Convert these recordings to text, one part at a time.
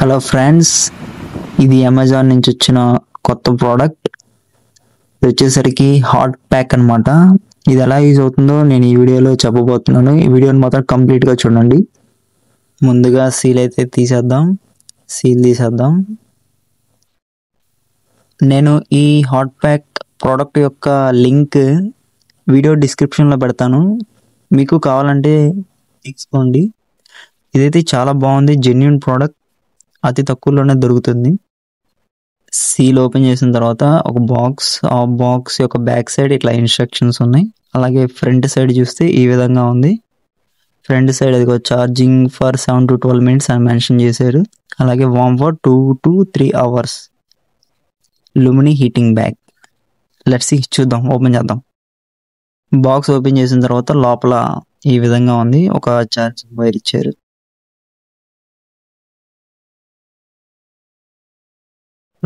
Hello friends, ఇది Amazon నుంచి వచ్చిన కొత్త ప్రోడక్ట్. ఇది వచ్చేసరికి హాట్ ప్యాక్ అన్నమాట. ఇది ఎలా యూజ్ అవుతుందో నేను ఈ వీడియోలో చెప్పబోతున్నాను. ఈ వీడియోని మాత్రం కంప్లీట్గా చూడండి. ముందుగా సీల్ అయితే తీసేద్దాం. నేను ఈ హాట్ ప్యాక్ ప్రోడక్ట్ యొక్క లింక్ వీడియో డిస్క్రిప్షన్లో పెడతాను. మీకు కావాలంటే తీసుకోండి. ఇదైతే చాలా బాగుంది, జెన్యూన్ ప్రోడక్ట్, అతి తక్కువలోనే దొరుకుతుంది. సీల్ ఓపెన్ చేసిన తర్వాత ఒక బాక్స్, ఆ బాక్స్ యొక్క బ్యాక్ సైడ్ ఇట్లా ఇన్స్ట్రక్షన్స్ ఉన్నాయి. అలాగే ఫ్రంట్ సైడ్ చూస్తే ఈ విధంగా ఉంది. ఫ్రంట్ సైడ్ అది ఛార్జింగ్ ఫర్ 7 to 12 minutes అని మెన్షన్ చేశారు. అలాగే warm for 2 to 3 hours, Lumini heating bag. Let's see, చూద్దాం, ఓపెన్ చేద్దాం. బాక్స్ ఓపెన్ చేసిన తర్వాత లోపల ఈ విధంగా ఉంది. ఒక ఛార్జింగ్ వైర్ ఇచ్చారు.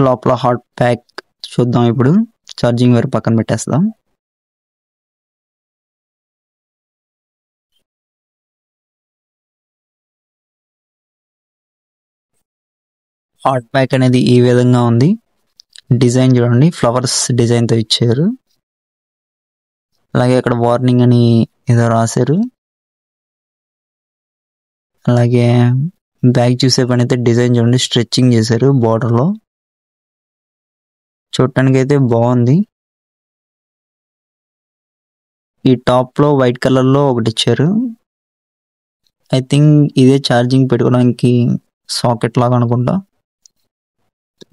లోపల హాట్ ప్యాక్ చూద్దాం. ఇప్పుడు ఛార్జింగ్ వైర్ పక్కన పెట్టేస్తాం. హాట్ ప్యాక్ అనేది ఈ విధంగా ఉంది. డిజైన్ చూడండి, ఫ్లవర్స్ డిజైన్తో ఇచ్చారు. అలాగే అక్కడ వార్నింగ్ అని ఏదో రాశారు. అలాగే బ్యాగ్ చూసే పని అయితే డిజైన్ చూడండి, స్ట్రెచ్చింగ్ చేశారు బార్డర్లో. చూడటానికి అయితే బాగుంది. ఈ టాప్లో వైట్ కలర్లో ఒకటి ఇచ్చారు. ఐ థింక్ ఇదే ఛార్జింగ్ పెట్టుకోవడానికి సాకెట్ లాగా అనుకుంటా.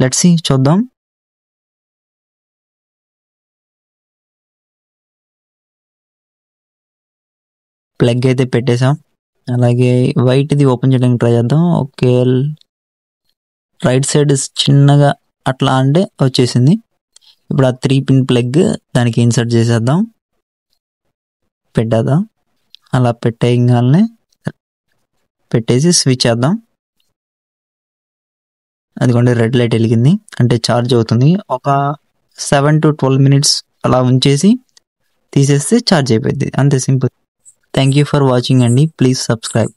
లెట్స్ సీ, చూద్దాం. ప్లగ్ అయితే పెట్టేసాం. అలాగే వైట్ది ఓపెన్ చేయడానికి ట్రై చేద్దాం. ఓకే, రైట్ సైడ్ చిన్నగా అట్లా అంటే వచ్చేసింది. ఇప్పుడు ఆ 3-pin ప్లగ్ దానికి ఇన్సర్ట్ చేసేద్దాం. పెట్టేద్దాం. అలా పెట్టేయగానే పెట్టేసి స్విచ్ చేద్దాం. అదిగోండి, రెడ్ లైట్ వెలిగింది, అంటే ఛార్జ్ అవుతుంది. ఒక 7 to 12 minutes అలా ఉంచేసి తీసేస్తే ఛార్జ్ అయిపోయింది. అంతే, simple. Thank you for watching అండి. Please subscribe.